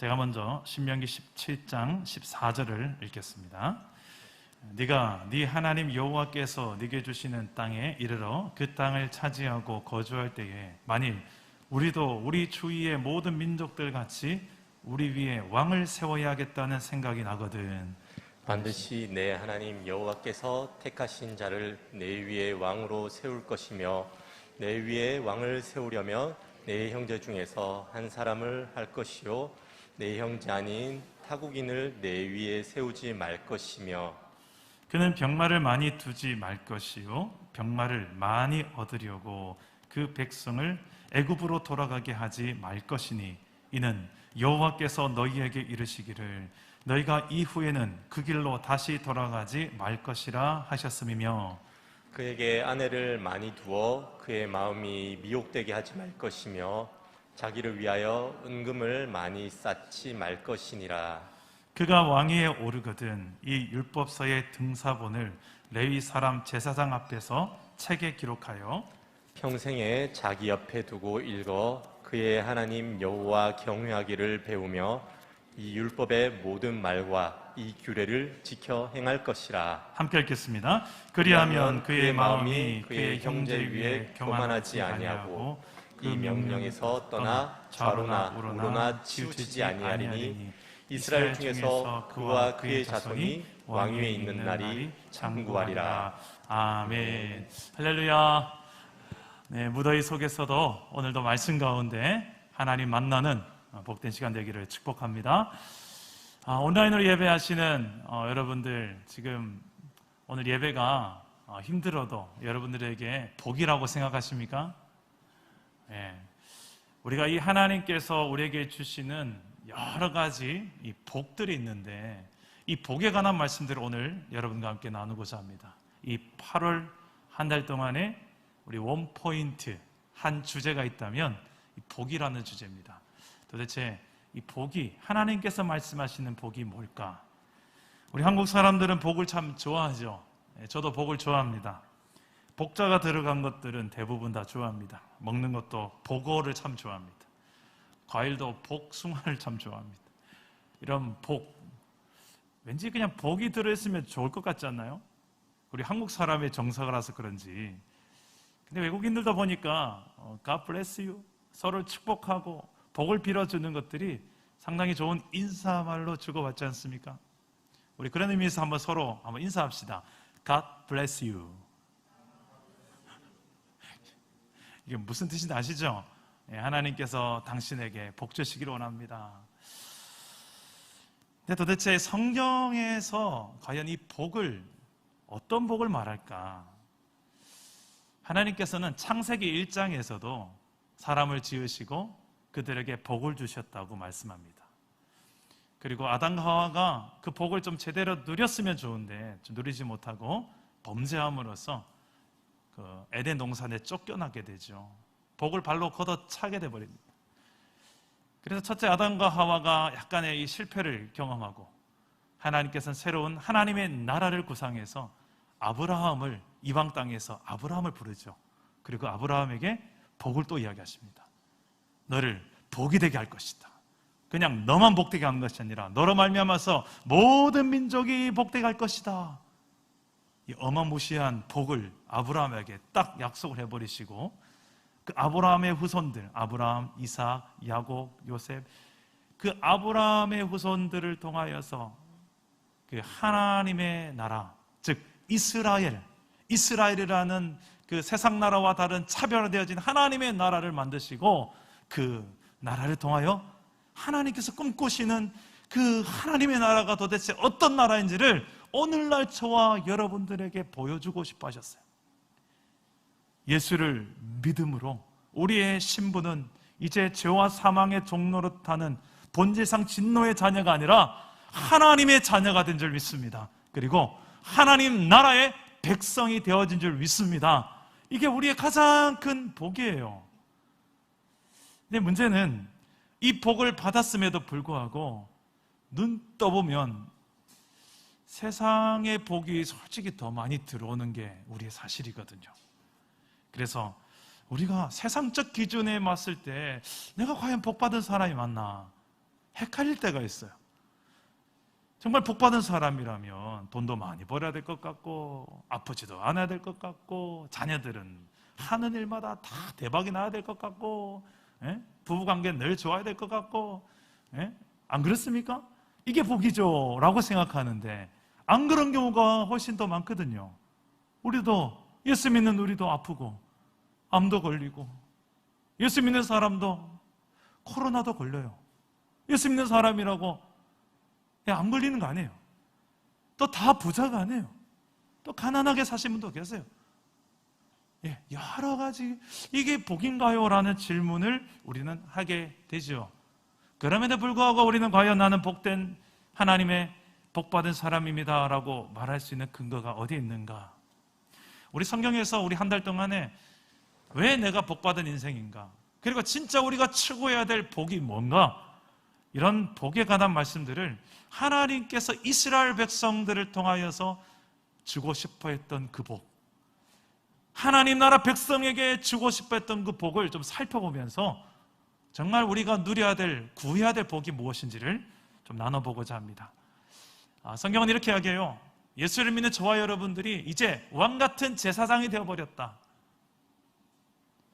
제가 먼저 신명기 17장 14절을 읽겠습니다. 네가 네 하나님 여호와께서 네게 주시는 땅에 이르러 그 땅을 차지하고 거주할 때에 만일 우리도 우리 주위의 모든 민족들 같이 우리 위에 왕을 세워야 하겠다는 생각이 나거든. 반드시 내 하나님 여호와께서 택하신 자를 내 위에 왕으로 세울 것이며 내 위에 왕을 세우려면 내 형제 중에서 한 사람을 할 것이요 내 형제 아닌 타국인을 내 위에 세우지 말 것이며 그는 병마를 많이 두지 말 것이요 병마를 많이 얻으려고 그 백성을 애굽으로 돌아가게 하지 말 것이니 이는 여호와께서 너희에게 이르시기를 너희가 이후에는 그 길로 다시 돌아가지 말 것이라 하셨음이며 그에게 아내를 많이 두어 그의 마음이 미혹되게 하지 말 것이며 자기를 위하여 은금을 많이 쌓지 말 것이니라. 그가 왕위에 오르거든 이 율법서의 등사본을 레위 사람 제사장 앞에서 책에 기록하여 평생에 자기 옆에 두고 읽어 그의 하나님 여호와 경외하기를 배우며 이 율법의 모든 말과 이 규례를 지켜 행할 것이라. 함께 읽겠습니다. 그리하면 그의 마음이 그의 형제 위에 교만하지 아니하고 그 명령에서 떠나 좌로나 우로나 치우치지 아니하리니 이스라엘 중에서 그와 그의 자손이 왕위에 있는 날이 장구하리라. 아멘. 할렐루야. 네, 무더위 속에서도 오늘도 말씀 가운데 하나님 만나는 복된 시간 되기를 축복합니다. 온라인으로 예배하시는 여러분들, 지금 오늘 예배가 힘들어도 여러분들에게 복이라고 생각하십니까? 네. 우리가 이 하나님께서 우리에게 주시는 여러 가지 이 복들이 있는데 이 복에 관한 말씀들을 오늘 여러분과 함께 나누고자 합니다. 이 8월 한 달 동안에 우리 원포인트 한 주제가 있다면 이 복이라는 주제입니다. 도대체 이 복이, 하나님께서 말씀하시는 복이 뭘까? 우리 한국 사람들은 복을 참 좋아하죠. 저도 복을 좋아합니다. 복자가 들어간 것들은 대부분 다 좋아합니다. 먹는 것도 복어를 참 좋아합니다. 과일도 복숭아를 참 좋아합니다. 이런 복, 왠지 그냥 복이 들어있으면 좋을 것 같지 않나요? 우리 한국 사람의 정서라서 그런지. 근데 외국인들도 보니까 God bless you, 서로 축복하고 복을 빌어주는 것들이 상당히 좋은 인사말로 주고받지 않습니까? 우리 그런 의미에서 서로 한번 인사합시다. God bless you. 이게 무슨 뜻인지 아시죠? 하나님께서 당신에게 복 주시기를 원합니다. 근데 도대체 성경에서 과연 이 복을, 어떤 복을 말할까? 하나님께서는 창세기 1장에서도 사람을 지으시고 그들에게 복을 주셨다고 말씀합니다. 그리고 아담과 하와가 그 복을 좀 제대로 누렸으면 좋은데 좀 누리지 못하고 범죄함으로써 그 에덴 동산에 쫓겨나게 되죠. 복을 발로 걷어차게 되어버립니다. 그래서 첫째 아담과 하와가 약간의 이 실패를 경험하고 하나님께서는 새로운 하나님의 나라를 구상해서 아브라함을, 이방 땅에서 아브라함을 부르죠. 그리고 아브라함에게 복을 또 이야기하십니다. 너를 복이 되게 할 것이다. 그냥 너만 복되게 하는 것이 아니라 너로 말미암아서 모든 민족이 복되게 할 것이다. 이 어마무시한 복을 아브라함에게 딱 약속을 해버리시고 그 아브라함의 후손들, 아브라함, 이삭, 야곱, 요셉, 그 아브라함의 후손들을 통하여서 그 하나님의 나라, 즉 이스라엘이라는 그 세상 나라와 다른 차별화되어진 하나님의 나라를 만드시고 그 나라를 통하여 하나님께서 꿈꾸시는 그 하나님의 나라가 도대체 어떤 나라인지를 오늘날 저와 여러분들에게 보여주고 싶어 하셨어요. 예수를 믿음으로 우리의 신분은 이제 죄와 사망의 종로로 타는 본질상 진노의 자녀가 아니라 하나님의 자녀가 된 줄 믿습니다. 그리고 하나님 나라의 백성이 되어진 줄 믿습니다. 이게 우리의 가장 큰 복이에요. 근데 문제는 이 복을 받았음에도 불구하고 눈 떠보면 세상의 복이 솔직히 더 많이 들어오는 게 우리의 사실이거든요. 그래서 우리가 세상적 기준에 봤을 때 내가 과연 복 받은 사람이 맞나? 헷갈릴 때가 있어요. 정말 복받은 사람이라면 돈도 많이 벌어야 될 것 같고, 아프지도 않아야 될 것 같고, 자녀들은 하는 일마다 다 대박이 나야 될 것 같고, 부부관계 늘 좋아야 될 것 같고, 안 그렇습니까? 이게 복이죠 라고 생각하는데 안 그런 경우가 훨씬 더 많거든요. 우리도, 예수 믿는 우리도 아프고 암도 걸리고, 예수 믿는 사람도 코로나도 걸려요. 예수 믿는 사람이라고 안 걸리는 거 아니에요. 또 다 부자가 아니에요. 또 가난하게 사신 분도 계세요. 여러 가지, 이게 복인가요? 라는 질문을 우리는 하게 되죠. 그럼에도 불구하고 우리는 과연 나는 복된 하나님의 복받은 사람입니다 라고 말할 수 있는 근거가 어디에 있는가? 우리 성경에서 우리 한 달 동안에 왜 내가 복받은 인생인가? 그리고 진짜 우리가 추구해야 될 복이 뭔가? 이런 복에 관한 말씀들을 하나님께서 이스라엘 백성들을 통하여서 주고 싶어 했던 그 복, 하나님 나라 백성에게 주고 싶어 했던 그 복을 좀 살펴보면서 정말 우리가 누려야 될, 구해야 될 복이 무엇인지를 좀 나눠보고자 합니다. 성경은 이렇게 이야기해요. 예수를 믿는 저와 여러분들이 이제 왕같은 제사장이 되어버렸다.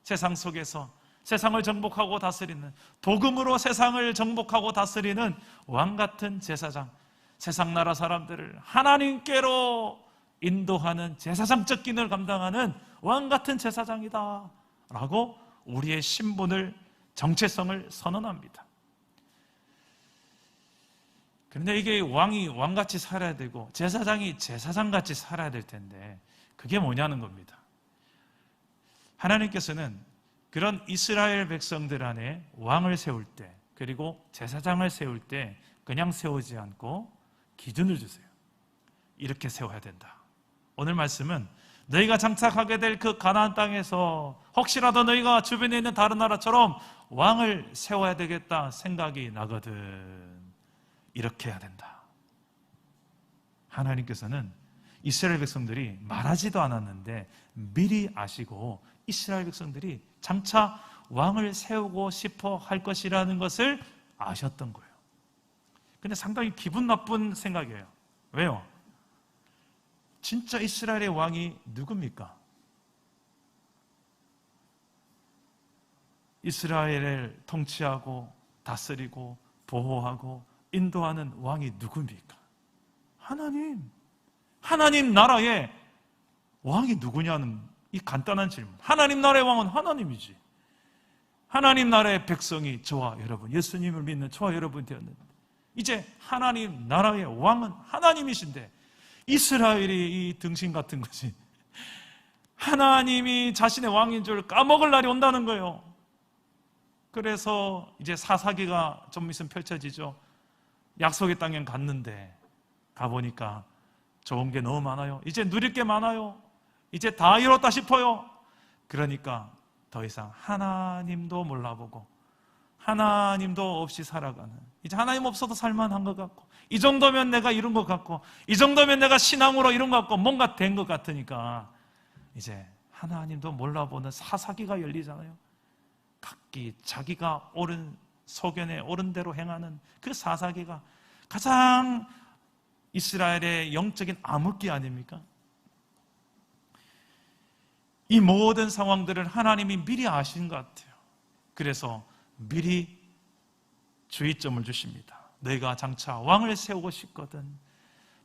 세상 속에서 세상을 정복하고 다스리는, 복음으로 세상을 정복하고 다스리는 왕같은 제사장, 세상 나라 사람들을 하나님께로 인도하는 제사장적 기능을 감당하는 왕같은 제사장이다 라고 우리의 신분을, 정체성을 선언합니다. 그런데 이게 왕이 왕같이 살아야 되고 제사장이 제사장같이 살아야 될 텐데 그게 뭐냐는 겁니다. 하나님께서는 그런 이스라엘 백성들 안에 왕을 세울 때, 그리고 제사장을 세울 때 그냥 세우지 않고 기준을 주세요. 이렇게 세워야 된다. 오늘 말씀은 너희가 장착하게 될 그 가나안 땅에서 혹시라도 너희가 주변에 있는 다른 나라처럼 왕을 세워야 되겠다 생각이 나거든, 이렇게 해야 된다. 하나님께서는 이스라엘 백성들이 말하지도 않았는데 미리 아시고 이스라엘 백성들이 장차 왕을 세우고 싶어 할 것이라는 것을 아셨던 거예요. 근데 상당히 기분 나쁜 생각이에요. 왜요? 진짜 이스라엘의 왕이 누굽니까? 이스라엘을 통치하고 다스리고 보호하고 인도하는 왕이 누굽니까? 하나님. 하나님 나라의 왕이 누구냐는 이 간단한 질문. 하나님 나라의 왕은 하나님이지. 하나님 나라의 백성이 저와 여러분, 예수님을 믿는 저와 여러분 되었는데 이제 하나님 나라의 왕은 하나님이신데 이스라엘이 이 등신 같은 것이 하나님이 자신의 왕인 줄 까먹을 날이 온다는 거예요. 그래서 이제 사사기가 좀 있으면 펼쳐지죠. 약속의 땅에 갔는데 가보니까 좋은 게 너무 많아요. 이제 누릴 게 많아요. 이제 다 이뤘다 싶어요. 그러니까 더 이상 하나님도 몰라보고 하나님도 없이 살아가는, 이제 하나님 없어도 살만한 것 같고, 이 정도면 내가 이룬 것 같고, 이 정도면 내가 신앙으로 이룬 것 같고, 뭔가 된 것 같으니까 이제 하나님도 몰라보는 사사기가 열리잖아요. 각기 자기가 옳은 소견에 옳은 대로 행하는 그 사사기가 가장 이스라엘의 영적인 암흑기 아닙니까? 이 모든 상황들을 하나님이 미리 아신 것 같아요. 그래서 미리 주의점을 주십니다. 너희가 장차 왕을 세우고 싶거든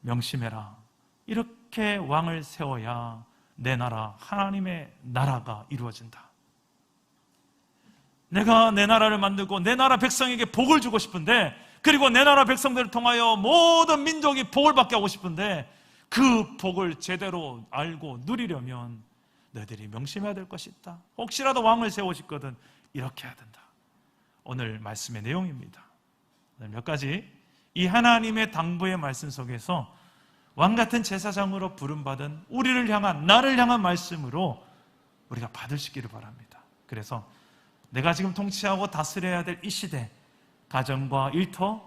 명심해라. 이렇게 왕을 세워야 내 나라, 하나님의 나라가 이루어진다. 내가 내 나라를 만들고 내 나라 백성에게 복을 주고 싶은데, 그리고 내 나라 백성들을 통하여 모든 민족이 복을 받게 하고 싶은데, 그 복을 제대로 알고 누리려면 너희들이 명심해야 될 것이 있다. 혹시라도 왕을 세우고 싶거든 이렇게 해야 된다. 오늘 말씀의 내용입니다. 오늘 몇 가지 이 하나님의 당부의 말씀 속에서 왕같은 제사장으로 부름받은 우리를 향한, 나를 향한 말씀으로 우리가 받으시기를 바랍니다. 그래서 내가 지금 통치하고 다스려야 될 이 시대, 가정과 일터,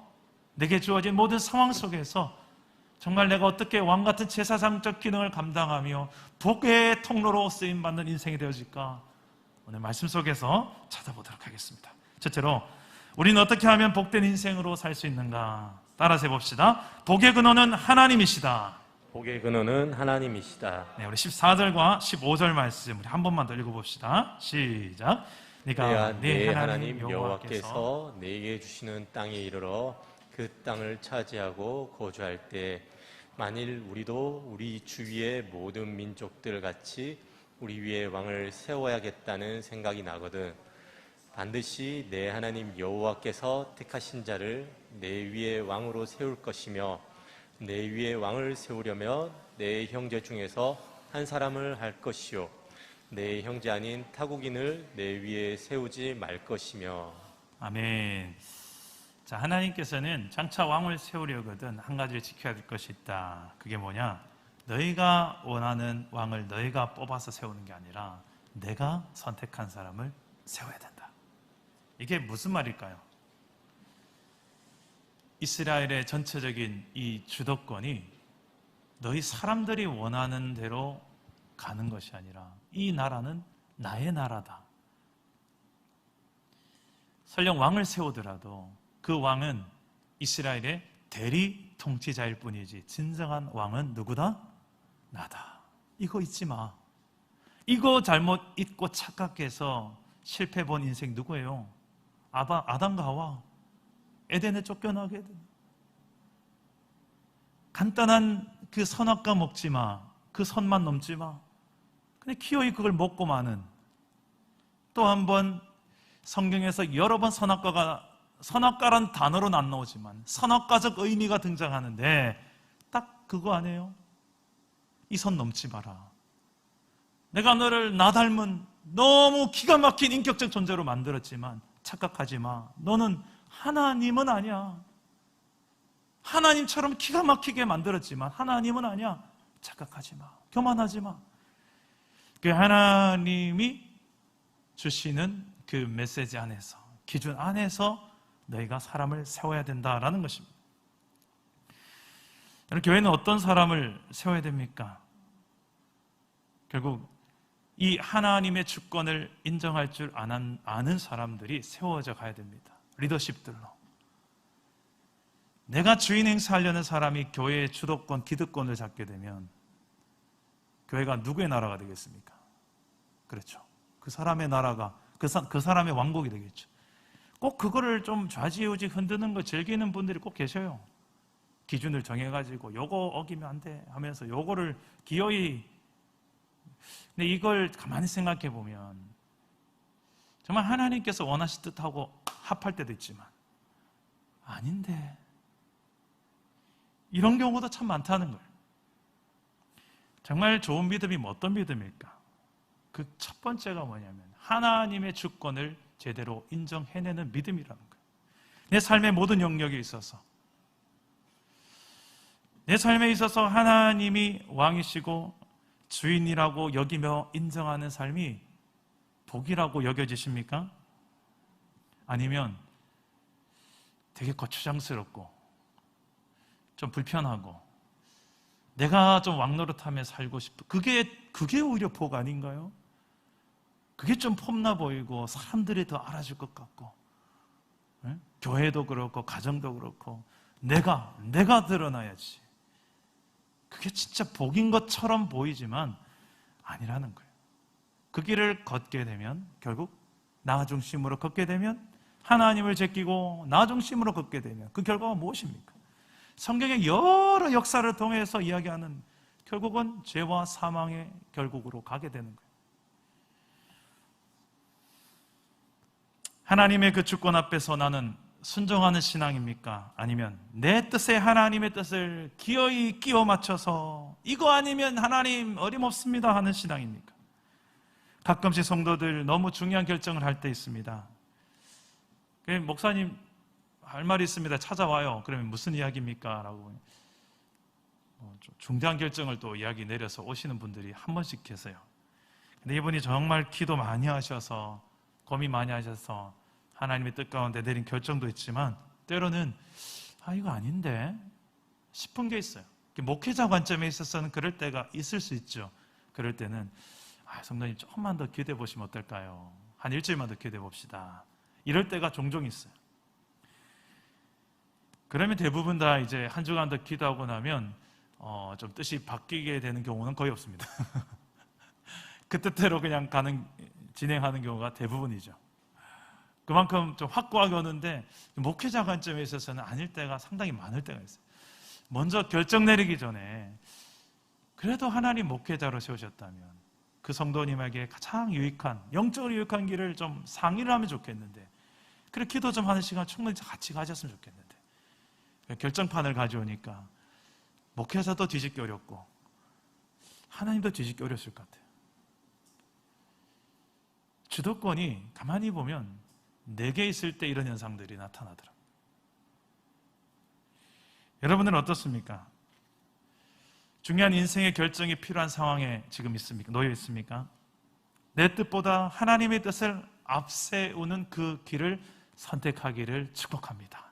내게 주어진 모든 상황 속에서 정말 내가 어떻게 왕같은 제사장적 기능을 감당하며 복의 통로로 쓰임받는 인생이 되어질까, 오늘 말씀 속에서 찾아보도록 하겠습니다. 첫째로 우리는 어떻게 하면 복된 인생으로 살 수 있는가? 따라서 해봅시다. 복의 근원은 하나님이시다. 복의 근원은 하나님이시다. 네, 우리 14절과 15절 말씀 우리 한 번만 더 읽어봅시다. 시작. 내가 네가 네 하나님 여호와께서 내게 주시는 땅에 이르러 그 땅을 차지하고 거주할 때 만일 우리도 우리 주위의 모든 민족들 같이 우리 위에 왕을 세워야겠다는 생각이 나거든 반드시 내 하나님 여호와께서 택하신 자를 내 위에 왕으로 세울 것이며 내 위에 왕을 세우려면 내 형제 중에서 한 사람을 할 것이요 내 형제 아닌 타국인을 내 위에 세우지 말 것이며. 아멘. 자, 하나님께서는 장차 왕을 세우려거든 한 가지를 지켜야 될 것이 있다. 그게 뭐냐? 너희가 원하는 왕을 너희가 뽑아서 세우는 게 아니라 내가 선택한 사람을 세워야 된다. 이게 무슨 말일까요? 이스라엘의 전체적인 이 주도권이 너희 사람들이 원하는 대로 가는 것이 아니라 이 나라는 나의 나라다. 설령 왕을 세우더라도 그 왕은 이스라엘의 대리 통치자일 뿐이지 진정한 왕은 누구다? 나다. 이거 잊지 마. 이거 잘못 잊고 착각해서 실패 본 인생 누구예요? 아담과 하와. 에덴에 쫓겨나게 된. 간단한 그 선악과 먹지 마. 그 선만 넘지 마. 근데 기어이 그걸 먹고 마는. 또 한 번 성경에서 여러 번 선악과란 단어로는 안 나오지만 선악과적 의미가 등장하는데 딱 그거 아니에요? 이 선 넘지 마라. 내가 너를 나 닮은 너무 기가 막힌 인격적 존재로 만들었지만 착각하지 마. 너는 하나님은 아니야. 하나님처럼 기가 막히게 만들었지만 하나님은 아니야. 착각하지 마. 교만하지 마. 그 하나님이 주시는 그 메시지 안에서, 기준 안에서 너희가 사람을 세워야 된다라는 것입니다. 여러분, 교회는 어떤 사람을 세워야 됩니까? 결국 이 하나님의 주권을 인정할 줄 아는 사람들이 세워져 가야 됩니다. 리더십들로. 내가 주인 행사하려는 사람이 교회의 주도권, 기득권을 잡게 되면 교회가 누구의 나라가 되겠습니까? 그렇죠. 그 사람의 나라가, 그 사람의 왕국이 되겠죠. 꼭 그거를 좀 좌지우지 흔드는 거 즐기는 분들이 꼭 계셔요. 기준을 정해가지고 요거 어기면 안 돼 하면서 요거를 기어이. 근데 이걸 가만히 생각해 보면 정말 하나님께서 원하실 듯하고 합할 때도 있지만 아닌데 이런 경우도 참 많다는 거예요. 정말 좋은 믿음이 어떤 믿음일까? 그 첫 번째가 뭐냐면 하나님의 주권을 제대로 인정해내는 믿음이라는 거예요. 내 삶의 모든 영역에 있어서, 내 삶에 있어서 하나님이 왕이시고 주인이라고 여기며 인정하는 삶이 복이라고 여겨지십니까? 아니면 되게 거추장스럽고 좀 불편하고 내가 좀 왕노릇하며 살고 싶어. 그게 오히려 복 아닌가요? 그게 좀 폼나 보이고 사람들이 더 알아줄 것 같고, 네? 교회도 그렇고 가정도 그렇고 내가 드러나야지. 그게 진짜 복인 것처럼 보이지만 아니라는 거예요. 그 길을 걷게 되면 결국 나 중심으로 걷게 되면 하나님을 제끼고 나 중심으로 걷게 되면 그 결과가 무엇입니까? 성경의 여러 역사를 통해서 이야기하는 결국은 죄와 사망의 결국으로 가게 되는 거예요. 하나님의 그 주권 앞에서 나는 순종하는 신앙입니까? 아니면 내 뜻에 하나님의 뜻을 기어이 끼워 맞춰서 이거 아니면 하나님 어림없습니다 하는 신앙입니까? 가끔씩 성도들 너무 중요한 결정을 할 때 있습니다. 목사님 할 말이 있습니다. 찾아와요. 그러면 무슨 이야기입니까? 라고 중대한 결정을 또 이야기 내려서 오시는 분들이 한 번씩 계세요. 근데 이분이 정말 기도 많이 하셔서 고민 많이 하셔서 하나님의 뜻 가운데 내린 결정도 있지만 때로는 이거 아닌데 싶은 게 있어요. 목회자 관점에 있어서는 그럴 때가 있을 수 있죠. 그럴 때는 성도님 조금만 더 기도해 보시면 어떨까요? 한 일주일만 더 기도해 봅시다. 이럴 때가 종종 있어요. 그러면 대부분 다 이제 한 주간 더 기도하고 나면 좀 뜻이 바뀌게 되는 경우는 거의 없습니다. 그 뜻대로 그냥 진행하는 경우가 대부분이죠. 그만큼 좀 확고하게 오는데 목회자 관점에 있어서는 아닐 때가 상당히 많을 때가 있어요. 먼저 결정 내리기 전에 그래도 하나님 목회자로 세우셨다면 그 성도님에게 가장 유익한, 영적으로 유익한 길을 좀 상의를 하면 좋겠는데, 그래 기도 좀 하는 시간 충분히 같이 가졌으면 좋겠는데, 결정판을 가져오니까 목회자도 뒤집기 어렵고 하나님도 뒤집기 어렸을 것 같아요. 주도권이 가만히 보면 4개 있을 때 이런 현상들이 나타나더라고요. 여러분은 어떻습니까? 중요한 인생의 결정이 필요한 상황에 지금 있습니까? 놓여 있습니까? 내 뜻보다 하나님의 뜻을 앞세우는 그 길을 선택하기를 축복합니다.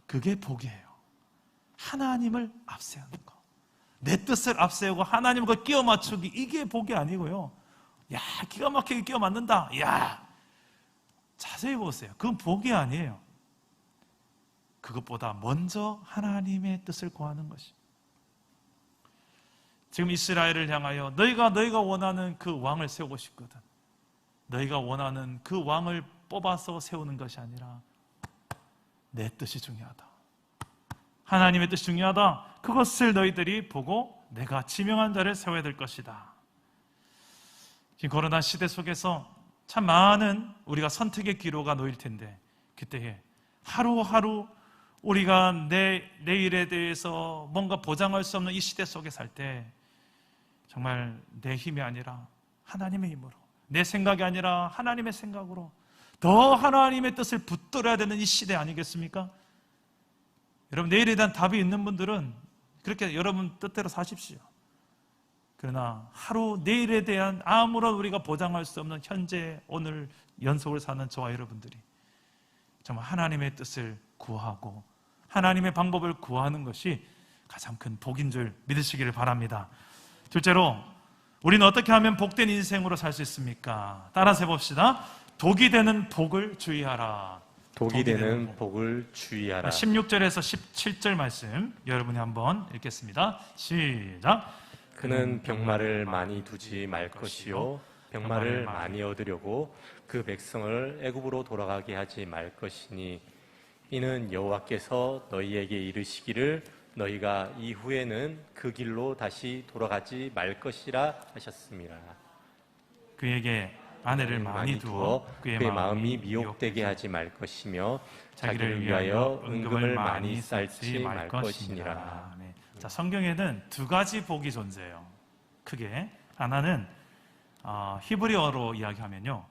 그게 복이에요. 하나님을 앞세우는 거. 내 뜻을 앞세우고 하나님과 끼워 맞추기, 이게 복이 아니고요. 야, 기가 막히게 끼워 맞는다. 야, 자세히 보세요. 그건 복이 아니에요. 그것보다 먼저 하나님의 뜻을 구하는 것이. 지금 이스라엘을 향하여 너희가 원하는 그 왕을 세우고 싶거든. 너희가 원하는 그 왕을 뽑아서 세우는 것이 아니라 내 뜻이 중요하다. 하나님의 뜻이 중요하다. 그것을 너희들이 보고 내가 지명한 자를 세워야 될 것이다. 지금 코로나 시대 속에서 참 많은 우리가 선택의 기로가 놓일 텐데, 그때에 하루하루 우리가 내일에 대해서 뭔가 보장할 수 없는 이 시대 속에 살 때 정말 내 힘이 아니라 하나님의 힘으로, 내 생각이 아니라 하나님의 생각으로 더 하나님의 뜻을 붙들어야 되는 이 시대 아니겠습니까? 여러분, 내일에 대한 답이 있는 분들은 그렇게 여러분 뜻대로 사십시오. 그러나 하루 내일에 대한 아무런 우리가 보장할 수 없는 현재 오늘 연속을 사는 저와 여러분들이 정말 하나님의 뜻을 구하고 하나님의 방법을 구하는 것이 가장 큰 복인 줄 믿으시기를 바랍니다. 둘째로, 우리는 어떻게 하면 복된 인생으로 살 수 있습니까? 따라서 해봅시다. 독이 되는 복을 주의하라. 독이 되는 복을 주의하라. 16절에서 17절 말씀 여러분이 한번 읽겠습니다. 시작. 그는 병마를 많이 두지 말 것이요 병마를 많이 얻으려고 그 백성을 애굽으로 돌아가게 하지 말 것이니 이는 여호와께서 너희에게 이르시기를 너희가 이후에는 그 길로 다시 돌아가지 말 것이라 하셨습니다. 그에게 아내를 많이 두어 그의 마음이 미혹되게 하지 말 것이며 자기를 위하여 은금을 많이 쌓지 말 것이니라. 네. 자, 성경에는 2가지 복이 존재해요. 크게 하나는 히브리어로 이야기하면요,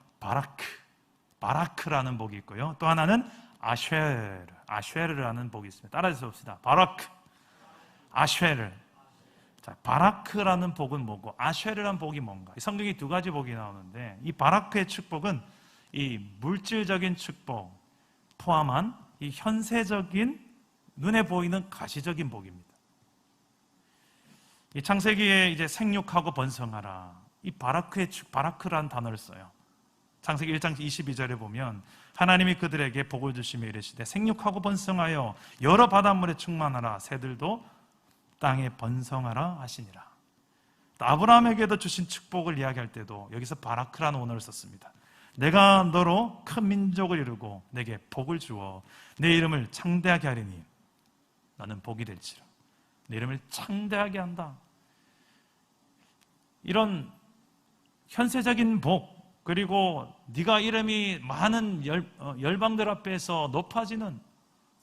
바라크라는 복이 있고요. 또 하나는 아쉐르라는 복이 있습니다. 따라서 봅시다. 바라크, 아쉐르. 자, 바라크라는 복은 뭐고 아쉐르라는 복이 뭔가? 성경에 2가지 복이 나오는데, 이 바라크의 축복은 이 물질적인 축복 포함한 이 현세적인 눈에 보이는 가시적인 복입니다. 이 창세기에 이제 생육하고 번성하라, 이 바라크라는 단어를 써요. 창세기 1장 22절에 보면 하나님이 그들에게 복을 주시며 이르시되 생육하고 번성하여 여러 바닷물에 충만하라, 새들도 땅에 번성하라 하시니라. 아브라함에게도 주신 축복을 이야기할 때도 여기서 바라크라는 원어를 썼습니다. 내가 너로 큰 민족을 이루고 내게 복을 주어 내 이름을 창대하게 하리니 너는 복이 될지라. 내 이름을 창대하게 한다. 이런 현세적인 복, 그리고 네가 이름이 많은 열방들 앞에서 높아지는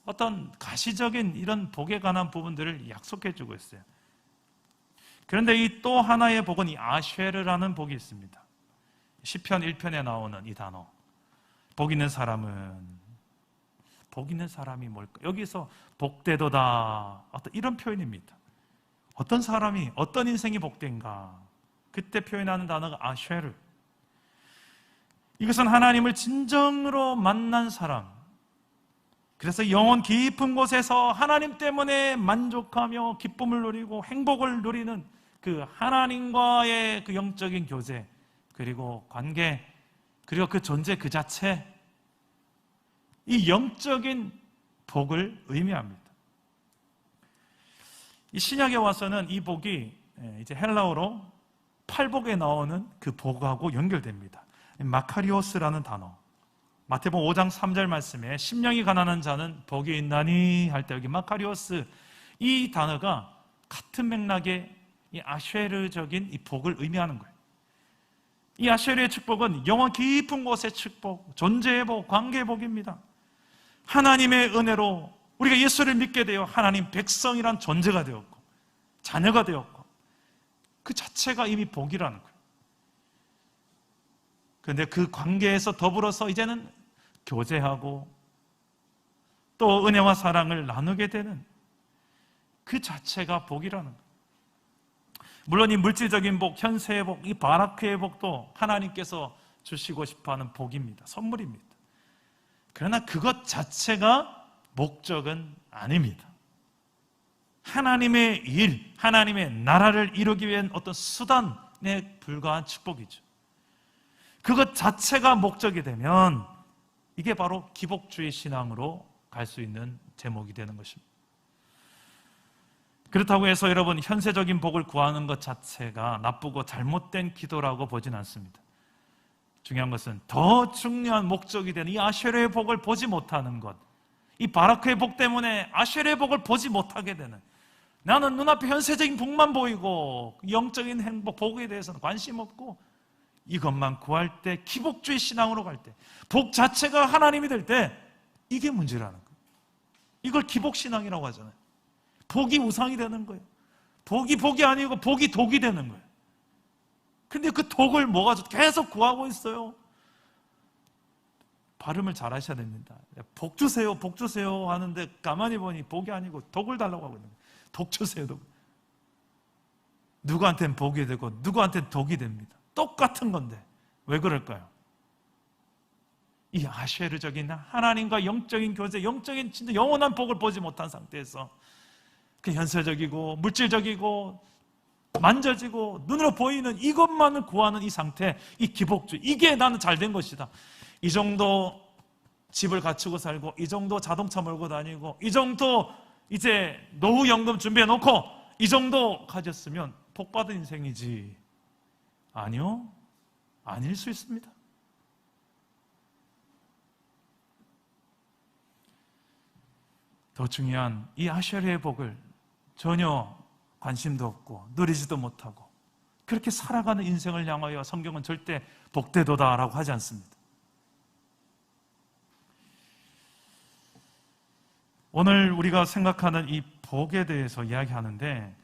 어떤 가시적인 이런 복에 관한 부분들을 약속해 주고 있어요. 그런데 이 또 하나의 복은 이 아쉐르라는 복이 있습니다. 시편 1편에 나오는 이 단어, 복 있는 사람이 뭘까? 여기서 복되도다, 어떤 이런 표현입니다. 어떤 사람이, 어떤 인생이 복된가? 그때 표현하는 단어가 아쉐르. 이것은 하나님을 진정으로 만난 사람, 그래서 영혼 깊은 곳에서 하나님 때문에 만족하며 기쁨을 누리고 행복을 누리는 그 하나님과의 그 영적인 교제, 그리고 관계, 그리고 그 존재 그 자체, 이 영적인 복을 의미합니다. 이 신약에 와서는 이 복이 이제 헬라어로 팔복에 나오는 그 복하고 연결됩니다. 마카리오스라는 단어. 마태복음 5장 3절 말씀에 심령이 가난한 자는 복이 있나니 할 때 여기 마카리오스, 이 단어가 같은 맥락의 이 아쉐르적인 이 복을 의미하는 거예요. 이 아쉐르의 축복은 영원 깊은 곳의 축복, 존재의 복, 관계의 복입니다. 하나님의 은혜로 우리가 예수를 믿게 되어 하나님 백성이란 존재가 되었고 자녀가 되었고 그 자체가 이미 복이라는 거예요. 그런데 그 관계에서 더불어서 이제는 교제하고 또 은혜와 사랑을 나누게 되는 그 자체가 복이라는 거예요. 물론 이 물질적인 복, 현세의 복, 이 바라크의 복도 하나님께서 주시고 싶어하는 복입니다. 선물입니다. 그러나 그것 자체가 목적은 아닙니다. 하나님의 일, 하나님의 나라를 이루기 위한 어떤 수단에 불과한 축복이죠. 그것 자체가 목적이 되면 이게 바로 기복주의 신앙으로 갈 수 있는 제목이 되는 것입니다. 그렇다고 해서 여러분, 현세적인 복을 구하는 것 자체가 나쁘고 잘못된 기도라고 보진 않습니다. 중요한 것은 더 중요한 목적이 되는 이 아쉐르의 복을 보지 못하는 것, 이 바라크의 복 때문에 아쉐르의 복을 보지 못하게 되는, 나는 눈앞에 현세적인 복만 보이고 영적인 행복, 복에 대해서는 관심 없고 이것만 구할 때, 기복주의 신앙으로 갈 때, 복 자체가 하나님이 될 때 이게 문제라는 거예요. 이걸 기복신앙이라고 하잖아요. 복이 우상이 되는 거예요. 복이 아니고 복이 독이 되는 거예요. 근데 그 독을 뭐가 계속 구하고 있어요. 발음을 잘 하셔야 됩니다. 복 주세요, 복 주세요 하는데 가만히 보니 복이 아니고 독을 달라고 하고 있는 거예요. 독 주세요, 독. 누구한테는 복이 되고 누구한테는 독이 됩니다. 똑같은 건데 왜 그럴까요? 이 아쉐르적인 하나님과 영적인 교제, 영적인 진짜 영원한 복을 보지 못한 상태에서 그 현세적이고 물질적이고 만져지고 눈으로 보이는 이것만을 구하는 이 상태, 이 기복주의, 이게 나는 잘된 것이다. 이 정도 집을 갖추고 살고, 이 정도 자동차 몰고 다니고, 이 정도 이제 노후연금 준비해 놓고 이 정도 가졌으면 복받은 인생이지. 아니요, 아닐 수 있습니다. 더 중요한 이 아쉐르의 복을 전혀 관심도 없고 누리지도 못하고 그렇게 살아가는 인생을 향하여 성경은 절대 복되도다라고 하지 않습니다. 오늘 우리가 생각하는 이 복에 대해서 이야기하는데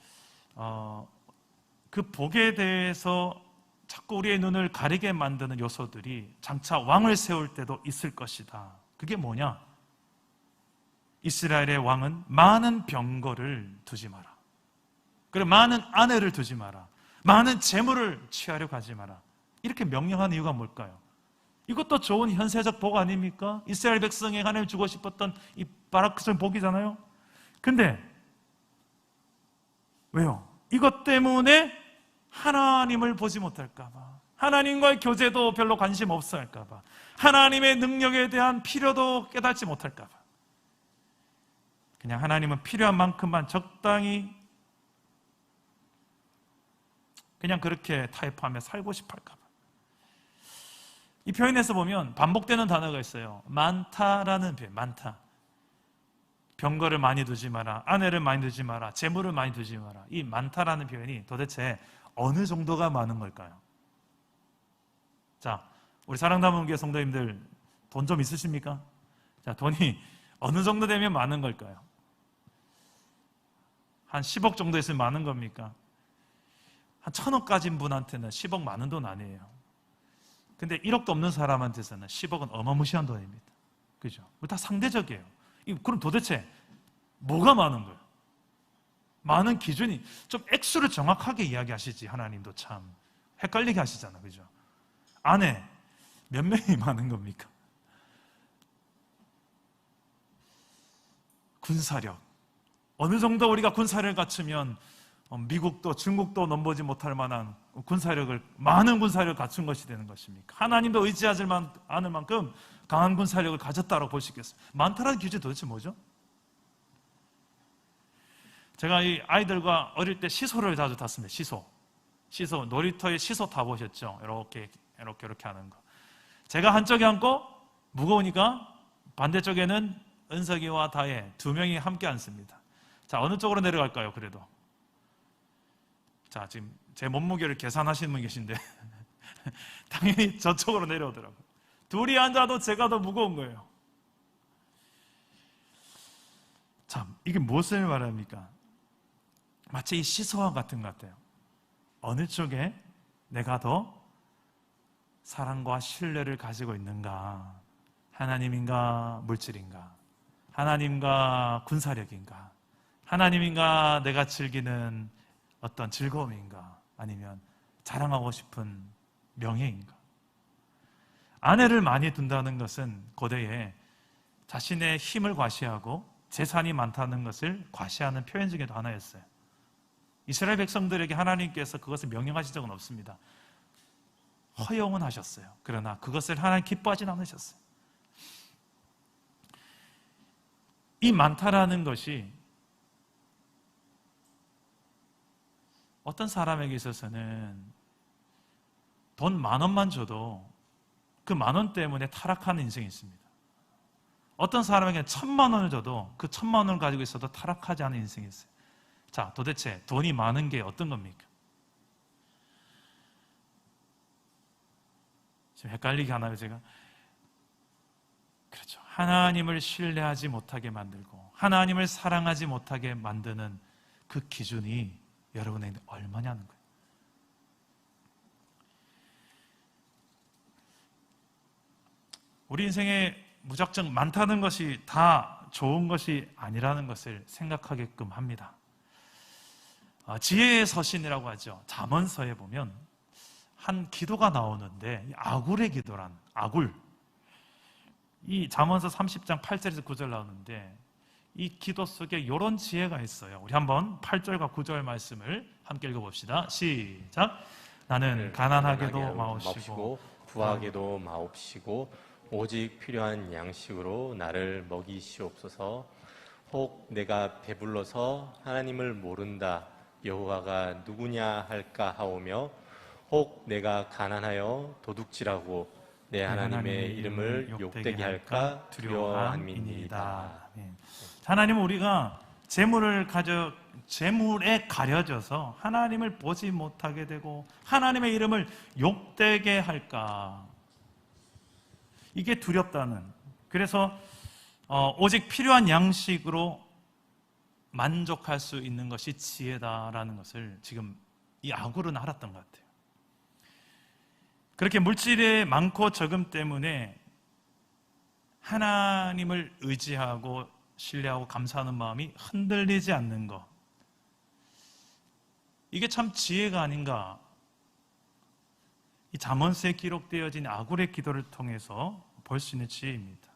그 복에 대해서 자꾸 우리의 눈을 가리게 만드는 요소들이 장차 왕을 세울 때도 있을 것이다. 그게 뭐냐? 이스라엘의 왕은 많은 병거를 두지 마라. 그리고 많은 아내를 두지 마라. 많은 재물을 취하려 가지 마라. 이렇게 명령한 이유가 뭘까요? 이것도 좋은 현세적 복 아닙니까? 이스라엘 백성에 하나님 주고 싶었던 이 바라크적 복이잖아요. 근데 왜요? 이것 때문에 하나님을 보지 못할까 봐, 하나님과의 교제도 별로 관심 없어 할까 봐, 하나님의 능력에 대한 필요도 깨닫지 못할까 봐, 그냥 하나님은 필요한 만큼만 적당히 그냥 그렇게 타협하며 살고 싶어 할까 봐. 이 표현에서 보면 반복되는 단어가 있어요. 많다라는 표현, 많다. 병거를 많이 두지 마라, 아내를 많이 두지 마라, 재물을 많이 두지 마라. 이 많다라는 표현이 도대체 어느 정도가 많은 걸까요? 자, 우리 사랑담원교회 성도님들 돈 좀 있으십니까? 자, 돈이 어느 정도 되면 많은 걸까요? 한 10억 정도 있으면 많은 겁니까? 한 1,000억 가진 분한테는 10억 많은 돈 아니에요. 근데 1억도 없는 사람한테서는 10억은 어마무시한 돈입니다. 그죠? 다 상대적이에요. 그럼 도대체 뭐가 많은 거예요? 많은 기준이, 좀 액수를 정확하게 이야기하시지. 하나님도 참 헷갈리게 하시잖아. 그죠? 아내 몇 명이 많은 겁니까? 군사력 어느 정도 우리가 군사력을 갖추면 미국도 중국도 넘보지 못할 만한 군사력을, 많은 군사력을 갖춘 것이 되는 것입니까? 하나님도 의지하지 않을 만큼 강한 군사력을 가졌다고 볼 수 있겠어요. 많다라는 기준이 도대체 뭐죠? 제가 이 아이들과 어릴 때 시소를 자주 탔습니다. 시소, 놀이터에 시소 타보셨죠? 이렇게 하는 거. 제가 한쪽에 앉고 무거우니까 반대쪽에는 은석이와 다혜 두 명이 함께 앉습니다. 자, 어느 쪽으로 내려갈까요? 그래도. 자, 지금 제 몸무게를 계산하시는 분 계신데 당연히 저쪽으로 내려오더라고요. 둘이 앉아도 제가 더 무거운 거예요. 참, 이게 무엇을 말합니까? 마치 이 시소와 같은 것 같아요. 어느 쪽에 내가 더 사랑과 신뢰를 가지고 있는가? 하나님인가 물질인가? 하나님과 군사력인가? 하나님인가 내가 즐기는 어떤 즐거움인가? 아니면 자랑하고 싶은 명예인가? 아내를 많이 둔다는 것은 고대에 자신의 힘을 과시하고 재산이 많다는 것을 과시하는 표현 중에도 하나였어요. 이스라엘 백성들에게 하나님께서 그것을 명령하신 적은 없습니다. 허용은 하셨어요. 그러나 그것을 하나님 기뻐하진 않으셨어요. 이 많다라는 것이 어떤 사람에게 있어서는 돈 10,000원만 줘도 그 10,000원 때문에 타락하는 인생이 있습니다. 어떤 사람에게는 1,000,000원을 줘도 그 1,000,000원을 가지고 있어도 타락하지 않은 인생이 있어요. 자, 도대체 돈이 많은 게 어떤 겁니까? 지금 헷갈리게 하나요, 제가? 그렇죠. 하나님을 신뢰하지 못하게 만들고 하나님을 사랑하지 못하게 만드는 그 기준이 여러분에게 얼마냐는 거예요. 우리 인생에 무작정 많다는 것이 다 좋은 것이 아니라는 것을 생각하게끔 합니다. 지혜의 서신이라고 하죠. 잠언서에 보면 한 기도가 나오는데 아굴의 기도란 아굴, 이 잠언서 30장 8절에서 9절 나오는데 이 기도 속에 이런 지혜가 있어요. 우리 한번 8절과 9절 말씀을 함께 읽어봅시다. 시작. 나는 가난하게도 마옵시고 부하게도 마옵시고 오직 필요한 양식으로 나를 먹이시옵소서. 혹 내가 배불러서 하나님을 모른다 여호와가 누구냐 할까 하오며 혹 내가 가난하여 도둑질하고 내 하나님의 이름을 욕되게 할까 두려워함이니이다. 하나님은 우리가 재물에 가려져서 하나님을 보지 못하게 되고 하나님의 이름을 욕되게 할까, 이게 두렵다는, 그래서 오직 필요한 양식으로 만족할 수 있는 것이 지혜다라는 것을 지금 이 아굴은 알았던 것 같아요. 그렇게 물질의 많고 적음 때문에 하나님을 의지하고 신뢰하고 감사하는 마음이 흔들리지 않는 것, 이게 참 지혜가 아닌가. 이 잠언서에 기록되어진 아굴의 기도를 통해서 볼 수 있는 지혜입니다.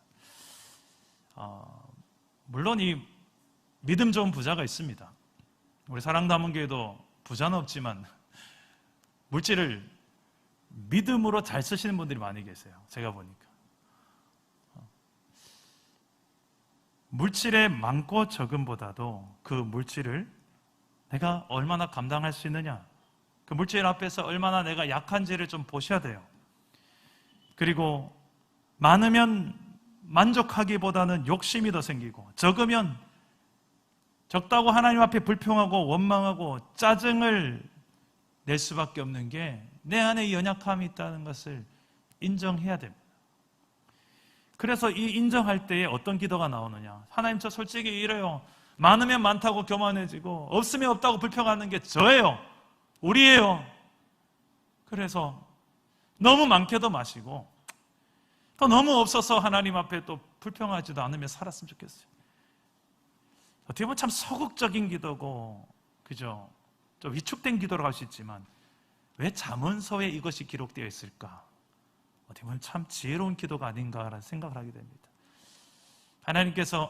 물론 이 믿음 좋은 부자가 있습니다. 우리 사랑담원교회도 부자는 없지만 물질을 믿음으로 잘 쓰시는 분들이 많이 계세요. 제가 보니까 물질의 많고 적음보다도 그 물질을 내가 얼마나 감당할 수 있느냐, 그 물질 앞에서 얼마나 내가 약한지를 좀 보셔야 돼요. 그리고 많으면 만족하기보다는 욕심이 더 생기고, 적으면 적다고 하나님 앞에 불평하고 원망하고 짜증을 낼 수밖에 없는 게 내 안에 연약함이 있다는 것을 인정해야 됩니다. 그래서 이 인정할 때에 어떤 기도가 나오느냐, 하나님 저 솔직히 이래요. 많으면 많다고 교만해지고 없으면 없다고 불평하는 게 저예요, 우리예요. 그래서 너무 많게도 마시고 또 너무 없어서 하나님 앞에 또 불평하지도 않으며 살았으면 좋겠어요. 어떻게 보면 참 소극적인 기도고, 그죠? 좀 위축된 기도라고 할 수 있지만 왜 잠언서에 이것이 기록되어 있을까? 어떻게 보면 참 지혜로운 기도가 아닌가라는 생각을 하게 됩니다.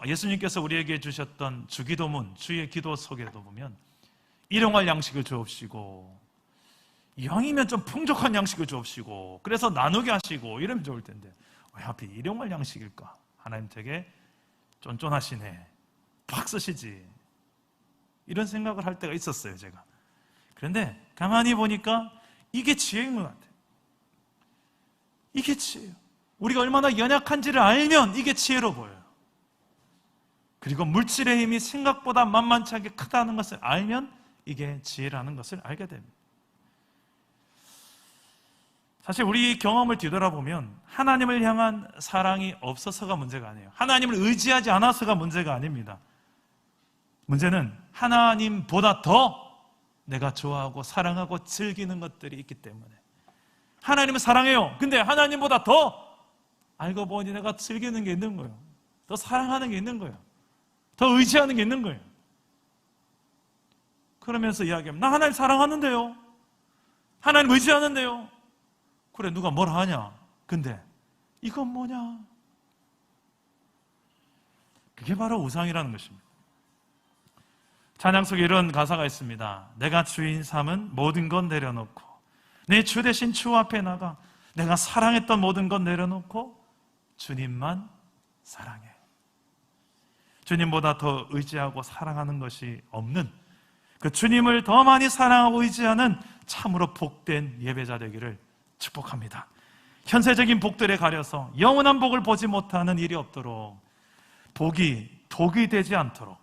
예수님께서 우리에게 주셨던 주기도문, 주의 기도 속에도 보면 일용할 양식을 주옵시고, 이왕이면 좀 풍족한 양식을 주옵시고, 그래서 나누게 하시고 이러면 좋을 텐데 왜 하필 일용할 양식일까? 하나님 되게 쫀쫀하시네, 팍 쓰시지. 이런 생각을 할 때가 있었어요, 제가. 그런데 가만히 보니까 이게 지혜인 것 같아요. 이게 지혜예요. 우리가 얼마나 연약한지를 알면 이게 지혜로 보여요. 그리고 물질의 힘이 생각보다 만만치 않게 크다는 것을 알면 이게 지혜라는 것을 알게 됩니다. 사실 우리 경험을 뒤돌아보면 하나님을 향한 사랑이 없어서가 문제가 아니에요. 하나님을 의지하지 않아서가 문제가 아닙니다. 문제는 하나님보다 더 내가 좋아하고 사랑하고 즐기는 것들이 있기 때문에. 하나님을 사랑해요. 근데 하나님보다 더 알고 보니 내가 즐기는 게 있는 거예요. 더 사랑하는 게 있는 거예요. 더 의지하는 게 있는 거예요. 그러면서 이야기하면 나 하나님 사랑하는데요. 하나님 의지하는데요. 그래, 누가 뭘 하냐? 근데 이건 뭐냐? 그게 바로 우상이라는 것입니다. 찬양 속에 이런 가사가 있습니다. 내가 주인 삼은 모든 건 내려놓고 내 주 대신 주 앞에 나가 내가 사랑했던 모든 건 내려놓고 주님만 사랑해. 주님보다 더 의지하고 사랑하는 것이 없는 그 주님을 더 많이 사랑하고 의지하는 참으로 복된 예배자 되기를 축복합니다. 현세적인 복들에 가려서 영원한 복을 보지 못하는 일이 없도록, 복이 독이 되지 않도록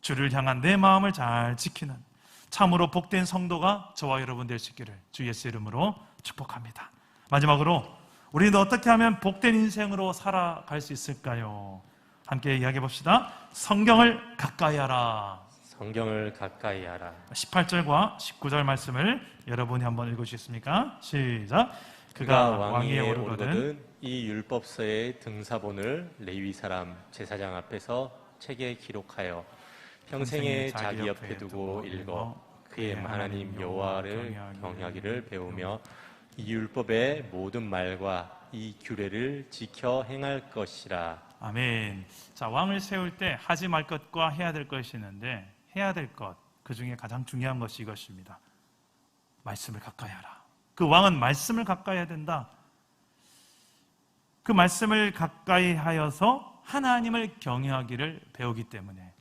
주를 향한 내 마음을 잘 지키는 참으로 복된 성도가 저와 여러분 될 수 있기를 주 예수 이름으로 축복합니다. 마지막으로 우리는 어떻게 하면 복된 인생으로 살아갈 수 있을까요? 함께 이야기해 봅시다. 성경을 가까이 하라. 성경을 가까이 하라. 18절과 19절 말씀을 여러분이 한번 읽으시겠습니까? 시작. 그가 왕위에 오르거든 이 율법서의 등사본을 레위 사람 제사장 앞에서 책에 기록하여 평생에 자기 옆에 두고 읽어 그의 하나님 여호와를 경외하기를 배우며 이 율법의 모든 말과 이 규례를 지켜 행할 것이라. 아멘. 자, 왕을 세울 때 하지 말 것과 해야 될 것이 있는데, 해야 될 것, 그 중에 가장 중요한 것이 이것입니다. 말씀을 가까이 하라. 그 왕은 말씀을 가까이 해야 된다. 그 말씀을 가까이 하여서 하나님을 경외하기를 배우기 때문에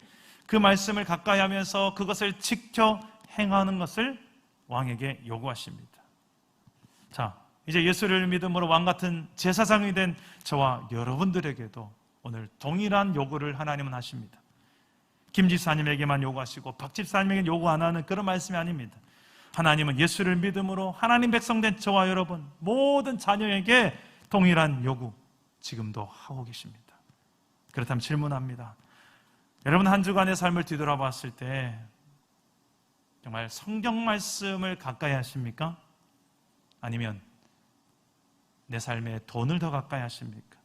그 말씀을 가까이 하면서 그것을 지켜 행하는 것을 왕에게 요구하십니다. 자, 이제 예수를 믿음으로 왕 같은 제사장이 된 저와 여러분들에게도 오늘 동일한 요구를 하나님은 하십니다. 김 지사님에게만 요구하시고 박 집사님에게 요구 안 하는 그런 말씀이 아닙니다. 하나님은 예수를 믿음으로 하나님 백성 된 저와 여러분 모든 자녀에게 동일한 요구 지금도 하고 계십니다. 그렇다면 질문합니다. 여러분 한 주간의 삶을 뒤돌아봤을 때 정말 성경 말씀을 가까이 하십니까? 아니면 내 삶에 돈을 더 가까이 하십니까?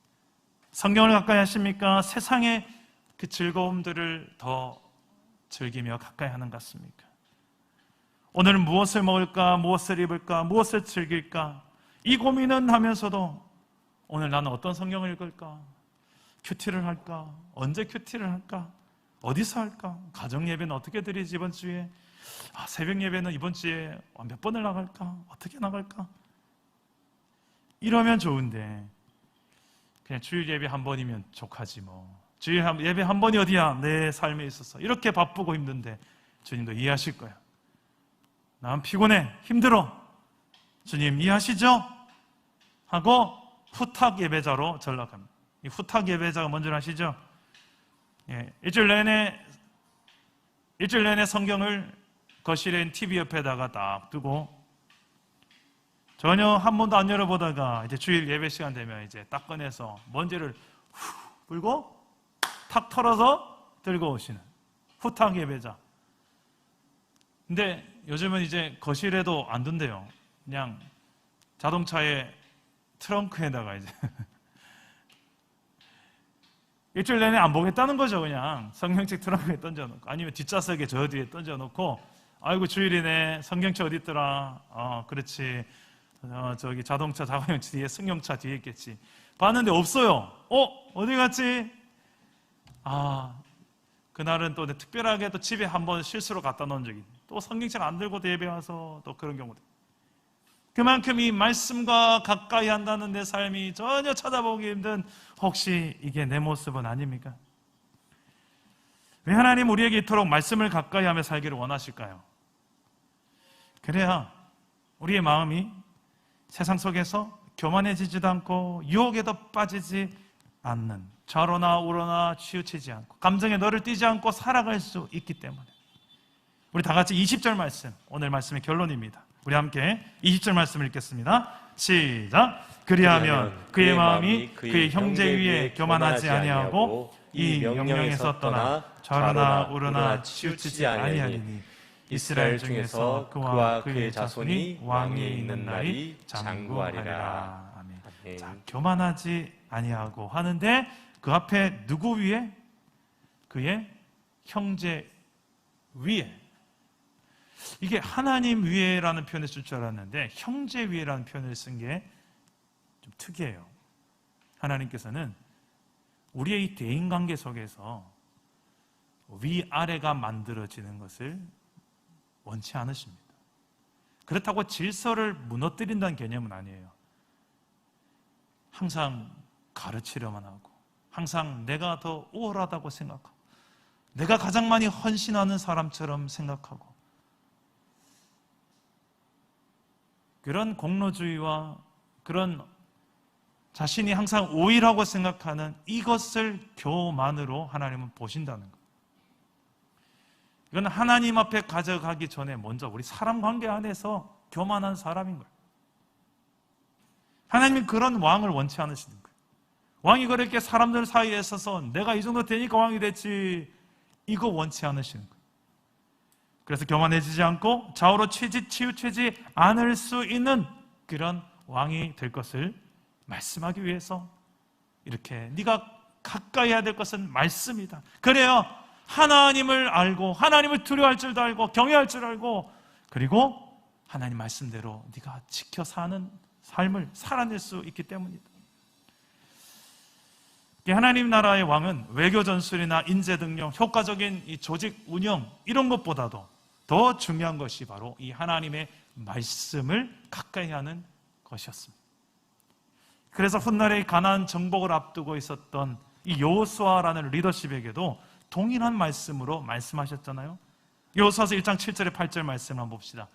성경을 가까이 하십니까? 세상의 그 즐거움들을 더 즐기며 가까이 하는 것 같습니까? 오늘은 무엇을 먹을까? 무엇을 입을까? 무엇을 즐길까? 이 고민은 하면서도 오늘 나는 어떤 성경을 읽을까? 큐티를 할까? 언제 큐티를 할까? 어디서 할까? 가정 예배는 어떻게 드리지 이번 주에? 새벽 예배는 이번 주에 몇 번을 나갈까? 어떻게 나갈까? 이러면 좋은데 그냥 주일 예배 한 번이면 족하지 뭐. 주일 예배 한 번이 어디야? 내 삶에 있어서 이렇게 바쁘고 힘든데 주님도 이해하실 거야. 난 피곤해, 힘들어. 주님 이해하시죠? 하고 후탁 예배자로 전락합니다. 이 후탁 예배자가 뭔지 아시죠? 일주일 내내 성경을 거실에 있는 TV 옆에다가 딱 두고 전혀 한 번도 안 열어보다가 이제 주일 예배 시간 되면 이제 딱 꺼내서 먼지를 후 불고 탁 털어서 들고 오시는 후탁 예배자. 근데 요즘은 이제 거실에도 안 둔대요. 그냥 자동차의 트렁크에다가 이제 일주일 내내 안 보겠다는 거죠. 그냥 성경책 트렁크에 던져놓고 아니면 뒷좌석에 저 뒤에 던져놓고 아이고 주일이네 성경책 어디 있더라. 그렇지. 저기 자동차 자가용 뒤에 승용차 뒤에 있겠지. 봤는데 없어요. 어디 갔지? 그날은 또 특별하게 또 집에 한번 실수로 갖다 놓은 적이 또 성경책 안 들고 예배 와서 또 그런 경우도. 그만큼 이 말씀과 가까이 한다는 내 삶이 전혀 찾아보기 힘든 혹시 이게 내 모습은 아닙니까? 왜 하나님 우리에게 이토록 말씀을 가까이 하며 살기를 원하실까요? 그래야 우리의 마음이 세상 속에서 교만해지지도 않고 유혹에도 빠지지 않는, 좌로나 우로나 치우치지 않고 감정에 너를 띄지 않고 살아갈 수 있기 때문에. 우리 다 같이 20절 말씀, 오늘 말씀의 결론입니다. 우리 함께 20절 말씀을 읽겠습니다. 시작. 그리하면 그의 마음이 그의 형제 위에 교만하지 아니하고 이 명령에서 떠나 좌로나 우로나 치우치지 아니하리니 이스라엘 중에서 그와 그의 자손이 왕위에 있는 날이 장구하리라. 아멘. 아멘. 자, 교만하지 아니하고 하는데 그 앞에 누구 위에? 그의 형제 위에. 이게 하나님 위에라는 표현을 쓸 줄 알았는데 형제 위에라는 표현을 쓴 게 좀 특이해요. 하나님께서는 우리의 이 대인관계 속에서 위아래가 만들어지는 것을 원치 않으십니다. 그렇다고 질서를 무너뜨린다는 개념은 아니에요. 항상 가르치려만 하고 항상 내가 더 우월하다고 생각하고 내가 가장 많이 헌신하는 사람처럼 생각하고 그런 공로주의와 그런 자신이 항상 오일하고 생각하는 이것을 교만으로 하나님은 보신다는 거예요. 이건 하나님 앞에 가져가기 전에 먼저 우리 사람 관계 안에서 교만한 사람인 거예요. 하나님은 그런 왕을 원치 않으시는 거예요. 왕이 그렇게 사람들 사이에 있어서 내가 이 정도 되니까 왕이 됐지, 이거 원치 않으시는 거예요. 그래서 교만해지지 않고 좌우로 치우치지 않을 수 있는 그런 왕이 될 것을 말씀하기 위해서 이렇게 네가 가까이 해야 될 것은 말씀이다. 그래야 하나님을 알고 하나님을 두려워할 줄도 알고 경외할 줄 알고 그리고 하나님 말씀대로 네가 지켜 사는 삶을 살아낼 수 있기 때문이다. 하나님 나라의 왕은 외교 전술이나 인재 등용, 효과적인 이 조직 운영 이런 것보다도 더 중요한 것이 바로 이 하나님의 말씀을 가까이 하는 것이었습니다. 그래서 훗날의 가나안 정복을 앞두고 있었던 이 여호수아라는 리더십에게도 동일한 말씀으로 말씀하셨잖아요. 여호수아서 1장 7절에 8절 말씀 한번 봅시다.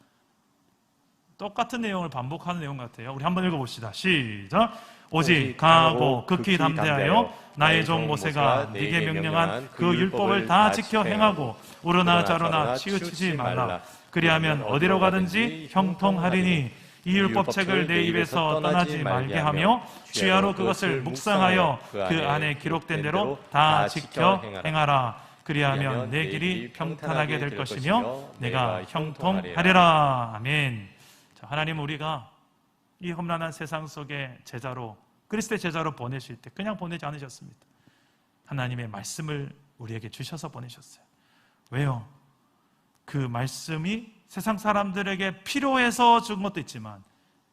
똑같은 내용을 반복하는 내용 같아요. 우리 한번 읽어봅시다. 시작. 오직 강하고 극히 담대하여 나의 종 모세가 네게 명령한 그 율법을 다 지켜 행하고 우로나 좌로나 치우치지 말라. 그리하면 어디로 가든지 형통하리니 이 율법책을 내 입에서 떠나지 말게 하며 주야로 그것을 묵상하여 그 안에 기록된 대로 다 지켜 행하라. 그리하면 내 길이 평탄하게 될 것이며 내가 형통하리라. 아멘. 자, 하나님 우리가 이 험난한 세상 속에 제자로 그리스도의 제자로 보내실 때 그냥 보내지 않으셨습니다. 하나님의 말씀을 우리에게 주셔서 보내셨어요. 왜요? 그 말씀이 세상 사람들에게 필요해서 준 것도 있지만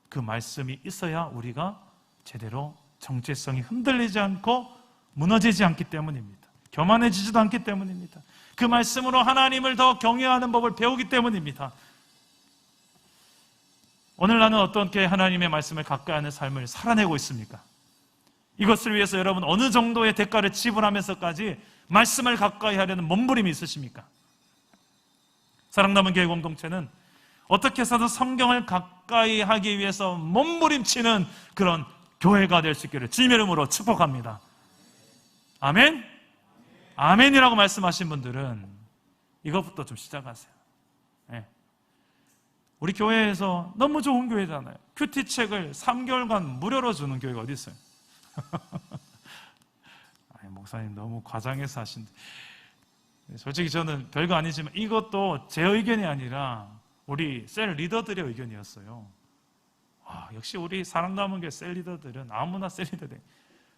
그 말씀이 있어야 우리가 제대로 정체성이 흔들리지 않고 무너지지 않기 때문입니다. 교만해지지도 않기 때문입니다. 그 말씀으로 하나님을 더 경외하는 법을 배우기 때문입니다. 오늘 나는 어떻게 하나님의 말씀을 가까이 하는 삶을 살아내고 있습니까? 이것을 위해서 여러분 어느 정도의 대가를 지불하면서까지 말씀을 가까이 하려는 몸부림이 있으십니까? 사랑남은 교회 공동체는 어떻게 해서든 성경을 가까이 하기 위해서 몸부림치는 그런 교회가 될 수 있기를 주님의 이름으로 축복합니다. 아멘? 아멘이라고 말씀하신 분들은 이것부터 좀 시작하세요. 네. 우리 교회에서 너무 좋은 교회잖아요. 큐티책을 3개월간 무료로 주는 교회가 어디 있어요? 아니, 목사님 너무 과장해서 하신데 솔직히 저는 별거 아니지만 이것도 제 의견이 아니라 우리 셀 리더들의 의견이었어요. 와, 역시 우리 사랑 남은 교회 셀 리더들은 아무나 셀 리더들.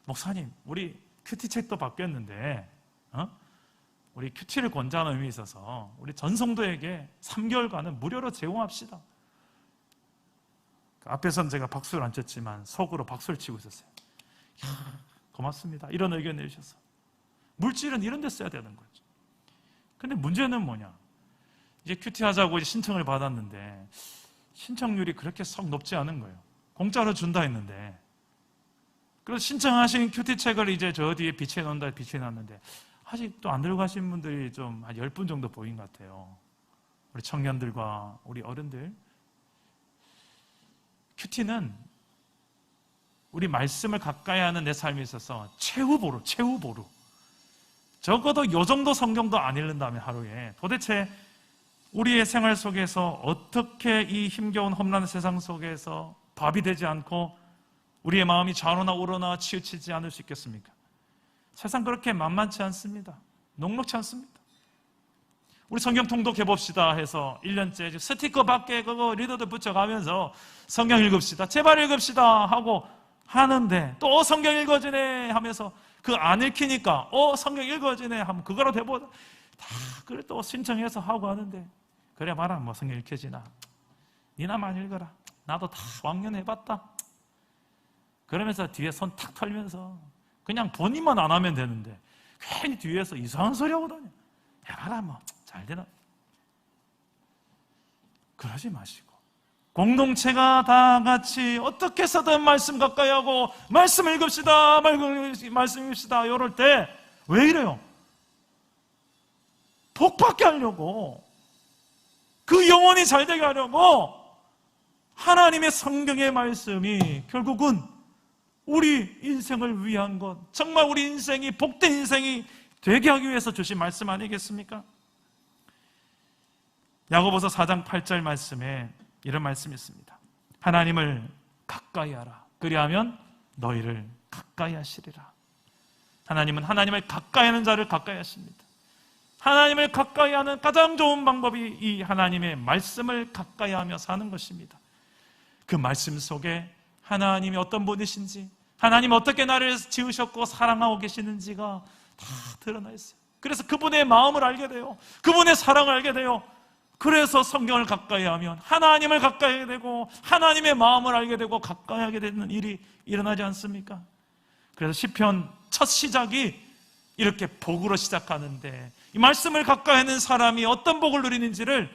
목사님, 우리 큐티책도 바뀌었는데 우리 큐티를 권장하는 의미에 있어서 우리 전 성도에게 3개월간은 무료로 제공합시다. 앞에서는 제가 박수를 안 쳤지만 속으로 박수를 치고 있었어요. 야, 고맙습니다. 이런 의견 내주셔서. 물질은 이런 데 써야 되는 거죠. 근데 문제는 뭐냐? 이제 큐티 하자고 신청을 받았는데 신청률이 그렇게 썩 높지 않은 거예요. 공짜로 준다 했는데 그래서 신청하신 큐티 책을 이제 저 뒤에 비치해 놓는다 비치해 놨는데 아직도 안 들어가신 분들이 좀 한 10분 정도 보인 것 같아요. 우리 청년들과 우리 어른들. 큐티는 우리 말씀을 가까이 하는 내 삶에 있어서 최후보루. 적어도 요 정도 성경도 안 읽는다면 하루에 도대체 우리의 생활 속에서 어떻게 이 힘겨운 험난한 세상 속에서 밥이 되지 않고 우리의 마음이 좌로나 우로나 치우치지 않을 수 있겠습니까? 세상 그렇게 만만치 않습니다. 녹록치 않습니다. 우리 성경 통독해 봅시다 해서 1년째 스티커 밖에 그거 리더들 붙여가면서 성경 읽읍시다, 제발 읽읍시다 하고 하는데 또 성경 읽어지네 하면서 그 안 읽히니까 성경 읽어지네 하면 그거로 대보다 다 그걸 또 신청해서 하고 하는데 그래 봐라 뭐 성경 읽혀지나 니나만 읽어라 나도 다 왕년해봤다 그러면서 뒤에 손 탁 털면서 그냥 본인만 안 하면 되는데 괜히 뒤에서 이상한 소리 하고 다녀. 해봐라 뭐 잘 되나. 그러지 마시고 공동체가 다 같이 어떻게 해서든 말씀 가까이 하고 말씀 읽읍시다 말씀 읽읍시다 이럴 때 왜 이래요? 복 받게 하려고 그 영혼이 잘 되게 하려고 하나님의 성경의 말씀이 결국은 우리 인생을 위한 것, 정말 우리 인생이 복된 인생이 되게 하기 위해서 주신 말씀 아니겠습니까? 야고보서 4장 8절 말씀에 이런 말씀이 있습니다. 하나님을 가까이 하라. 그리하면 너희를 가까이 하시리라. 하나님은 하나님을 가까이 하는 자를 가까이 하십니다. 하나님을 가까이 하는 가장 좋은 방법이 이 하나님의 말씀을 가까이 하며 사는 것입니다. 그 말씀 속에 하나님이 어떤 분이신지, 하나님 어떻게 나를 지으셨고 사랑하고 계시는지가 다 드러나 있어요. 그래서 그분의 마음을 알게 돼요. 그분의 사랑을 알게 돼요. 그래서 성경을 가까이 하면 하나님을 가까이 하게 되고 하나님의 마음을 알게 되고 가까이 하게 되는 일이 일어나지 않습니까? 그래서 시편 첫 시작이 이렇게 복으로 시작하는데 이 말씀을 가까이 하는 사람이 어떤 복을 누리는지를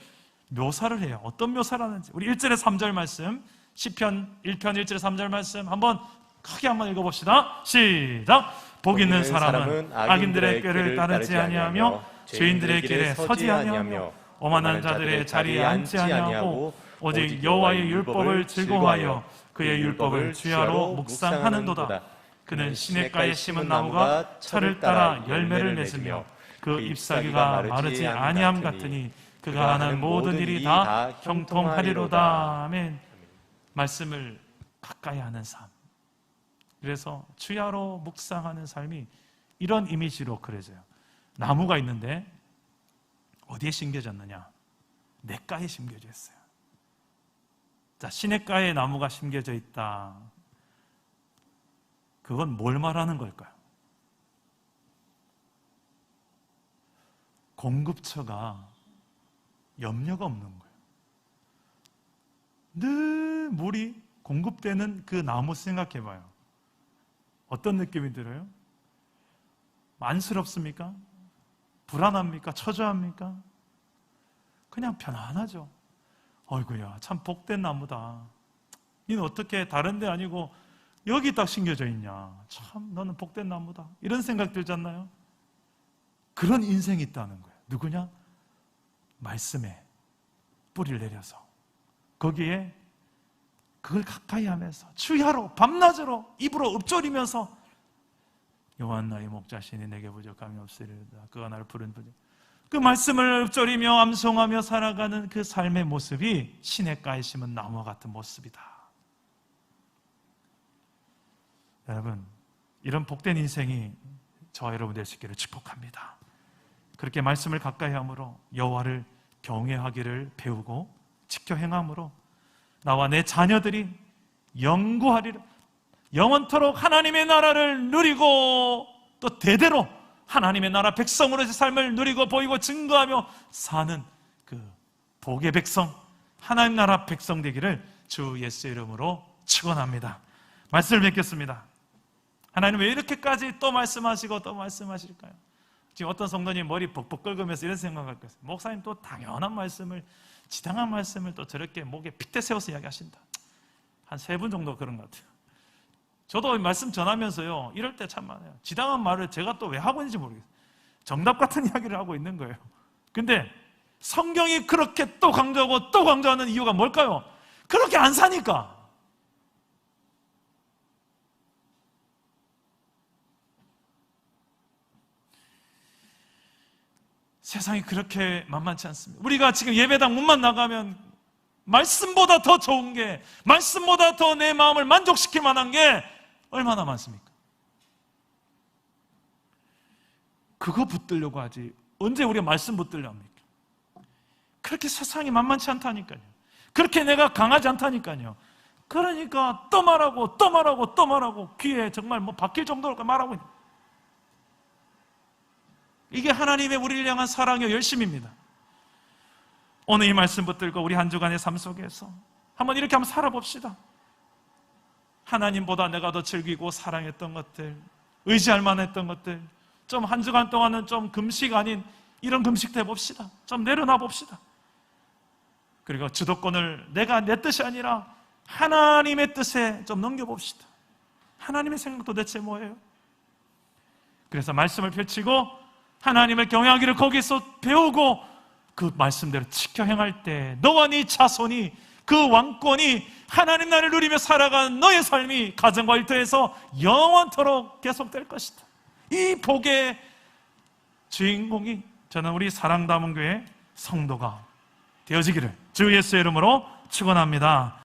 묘사를 해요. 어떤 묘사를 하는지 우리 1절에 3절 말씀 시편 1편 1절에 3절 말씀 한번 크게 한번 읽어봅시다. 시작. 복 있는 사람은 악인들의 꾀를 따르지 아니하며 죄인들의 길에 서지 아니하며 오만한 자들의 자리에 앉지 아니하고 오직 여호와의 율법을 즐거워하여 그의 율법을 주야로 묵상하는도다. 그는 시냇가에 심은 나무가 철을 따라 열매를 맺으며 그 잎사귀가 마르지 아니함 같으니 그가 하는 모든 일이 다 형통하리로다. 아멘. 말씀을 가까이 하는 삶. 그래서 주야로 묵상하는 삶이 이런 이미지로 그려져요. 나무가 있는데 어디에 심겨졌느냐? 냇가에 심겨져 있어요. 자, 시냇가에 나무가 심겨져 있다. 그건 뭘 말하는 걸까요? 공급처가 염려가 없는 거예요. 늘 물이 공급되는 그 나무 생각해봐요. 어떤 느낌이 들어요? 안쓰럽습니까? 불안합니까? 처져합니까? 그냥 편안하죠. 어이구야, 참 복된 나무다. 너는 어떻게 다른 데 아니고 여기 딱 심겨져 있냐? 참 너는 복된 나무다. 이런 생각 들지 않나요? 그런 인생이 있다는 거예요. 누구냐? 말씀에 뿌리를 내려서 거기에 그걸 가까이 하면서 주야로 밤낮으로 입으로 읊조리면서 여호와 나의 목자시니 내게 부족함이 없으리로다. 그가 나를 부른 분이 그 말씀을 읊조리며 암송하며 살아가는 그 삶의 모습이 시냇가에 심은 나무와 같은 모습이다. 여러분, 이런 복된 인생이 저와 여러분 될 수 있기를 축복합니다. 그렇게 말씀을 가까이 함으로 여호와를 경외하기를 배우고 지켜 행함으로 나와 내 자녀들이 영구하리라. 영원토록 하나님의 나라를 누리고 또 대대로 하나님의 나라 백성으로의 삶을 누리고 보이고 증거하며 사는 그 복의 백성, 하나님 나라 백성 되기를 주 예수의 이름으로 축원합니다. 말씀을 뵙겠습니다. 하나님 왜 이렇게까지 또 말씀하시고 또 말씀하실까요? 지금 어떤 성도님 머리 벅벅 긁으면서 이런 생각할 거예요. 목사님 또 당연한 말씀을, 지당한 말씀을 또 저렇게 목에 핏대 세워서 이야기하신다. 한 3분 정도 그런 것 같아요. 저도 말씀 전하면서요, 이럴 때 참 많아요. 지당한 말을 제가 또 왜 하고 있는지 모르겠어요. 정답 같은 이야기를 하고 있는 거예요. 근데 성경이 그렇게 또 강조하고 또 강조하는 이유가 뭘까요? 그렇게 안 사니까. 세상이 그렇게 만만치 않습니다. 우리가 지금 예배당 문만 나가면 말씀보다 더 좋은 게, 말씀보다 더 내 마음을 만족시킬 만한 게 얼마나 많습니까? 그거 붙들려고 하지 언제 우리가 말씀 붙들려 합니까? 그렇게 세상이 만만치 않다니까요. 그렇게 내가 강하지 않다니까요. 그러니까 또 말하고 또 말하고 또 말하고 귀에 정말 뭐 박힐 정도로 말하고 있는, 이게 하나님의 우리를 향한 사랑의 열심입니다. 오늘 이 말씀 붙들고 우리 한 주간의 삶 속에서 한번 이렇게 한번 살아봅시다. 하나님보다 내가 더 즐기고 사랑했던 것들, 의지할 만했던 것들, 좀 한 주간 동안은 좀 금식 아닌 이런 금식도 해봅시다. 좀 내려놔 봅시다. 그리고 주도권을 내가 내 뜻이 아니라 하나님의 뜻에 좀 넘겨봅시다. 하나님의 생각 도대체 뭐예요? 그래서 말씀을 펼치고 하나님을 경외하기를 거기서 배우고 그 말씀대로 지켜 행할 때 너와 네 자손이, 그 왕권이, 하나님 나라를 누리며 살아가는 너의 삶이 가정과 일터에서 영원토록 계속될 것이다. 이 복의 주인공이 저는 우리 사랑담원교회 성도가 되어지기를 주 예수의 이름으로 축원합니다.